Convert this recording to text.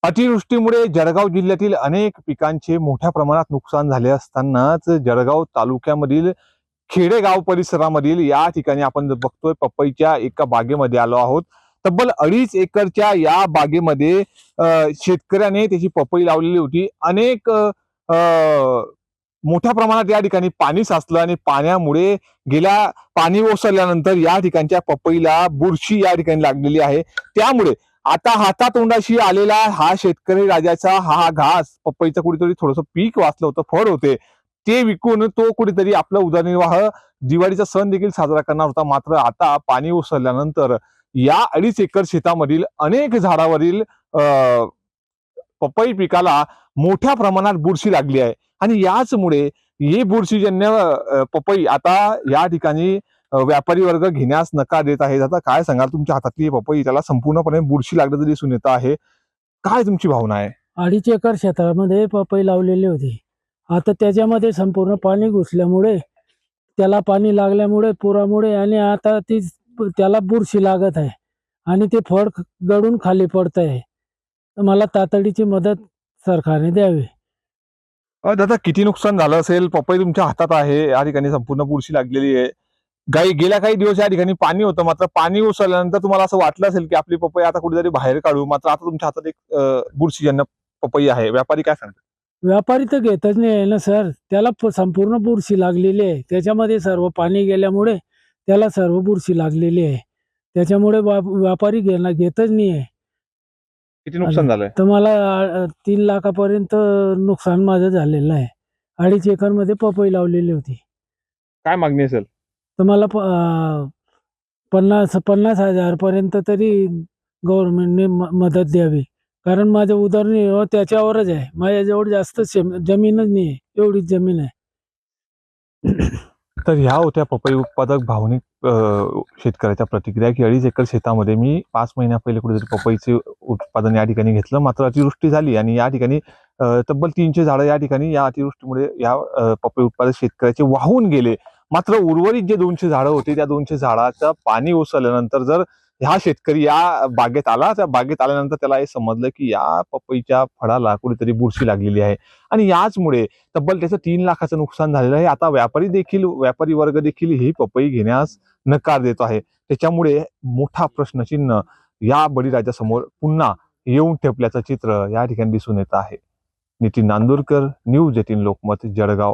अतिवृष्टीमुळे जळगाव जिल्ह्यातील अनेक पिकांचे मोठ्या प्रमाणात नुकसान झाले असतानाच जळगाव तालुक्यामधील खेडेगाव परिसरामधील या ठिकाणी आपण बघतोय पपईच्या एका बागेमध्ये आलो आहोत. तब्बल 2.5 एकरच्या या बागेमध्ये शेतकऱ्याने त्याची पपई लावलेली होती. अनेक मोठ्या प्रमाणात या ठिकाणी पाणी साचलं आणि पाण्यामुळे पाणी ओसरल्यानंतर या ठिकाणच्या पपईला बुरशी या ठिकाणी लागलेली आहे. त्यामुळे आता हातातोंडाशी आलेला हा शेतकरी राजाचा हा घास पपईचं कुठेतरी थोडंसं पीक वाचलं होतं, फळ होते, ते विकून तो कुठेतरी आपला उदरनिर्वाह दिवाळीचा सण देखील साजरा करणार होता. मात्र आता पाणी ओसरल्यानंतर या 2.5 एकर शेतामधील अनेक झाडावरील पपई पिकाला मोठ्या प्रमाणात बुरशी लागली आहे आणि याचमुळे ही बुरशीजन्य पपई आता या ठिकाणी व्यापारी वर्ग घेण्यास नकार देत आहे. आता काय सांगाल, तुमच्या हातातली पपई त्याला संपूर्णपणे बुरशी लागल्याचं दिसून येत आहे, काय तुमची भावना आहे? 2.5 एकर क्षेत्रामध्ये पपई लावलेली होती. आता त्याच्यामध्ये संपूर्ण पाणी घुसल्यामुळे, त्याला पाणी लागल्यामुळे, पुरामुळे आणि आता त्याला बुरशी लागत आहे आणि ते फळ गळून खाली पडत आहे. तर मला तातडीची मदत सरकारने द्यावी. दादा, किती नुकसान झालं असेल? पपई तुमच्या हातात आहे, या ठिकाणी संपूर्ण बुरशी लागलेली आहे. गेल्या काही दिवस या ठिकाणी पाणी होतं, मात्र पाणी ओसरल्यानंतर तुम्हाला असं वाटलं असेल की आपली पपई आता कुठेतरी बाहेर काढू, मात्र आता तुमच्या हातात एक बुरशीजन्य पपई आहे. व्यापारी काय सांगतात? व्यापारी तर घेतच नाही आहे ना सर. त्याला संपूर्ण बुरशी लागलेली आहे. त्याच्यामध्ये सर्व पाणी गेल्यामुळे त्याला सर्व बुरशी लागलेली आहे. त्याच्यामुळे व्यापारी घेतच नाही आहे. किती नुकसान झालंय? तर मला 3 लाखापर्यंत नुकसान माझं झालेलं आहे. 2.5 एकरमध्ये पपई लावलेली होती. काय मागणी असेल? तर मला 50,000 पर्यंत तरी गव्हर्नमेंटने मदत द्यावी. कारण माझं उदरनिर्वाह त्याच्यावरच आहे. माझ्याजवळ जास्त जमीनच नाही आहे. एवढीच जमीन आहे. तर ह्या होत्या पपई उत्पादक भावनिक शेतकऱ्याच्या प्रतिक्रिया की 2.5 एकर शेतामध्ये मी 5 महिन्या पहिले कुठेतरी पपईचे उत्पादन या ठिकाणी घेतलं, मात्र अतिवृष्टी झाली आणि या ठिकाणी तब्बल 300 झाडं या ठिकाणी या अतिवृष्टीमुळे या पपई उत्पादक शेतकऱ्याचे वाहून गेले. मात्र उर्वरित जे 200 झाडं होते, त्या 200 झाडाचं पाणी ओसरल्यानंतर जर हा शेतकरी या बागेत आला, त्या बागेत आल्यानंतर त्याला हे समजलं की या पपईच्या फळाला कुठेतरी बुरशी लागलेली आहे आणि याचमुळे तब्बल त्याचं 3 लाखाचं नुकसान झालेलं आहे. आता व्यापारी वर्ग देखील ही पपई घेण्यास नकार देतो आहे. त्याच्यामुळे मोठा प्रश्नचिन्ह या बळीराजासमोर पुन्हा येऊन ठेपल्याचं चित्र या ठिकाणी दिसून येत आहे. नितीन नांदुरकर, न्यूज 18 लोकमत, जळगाव.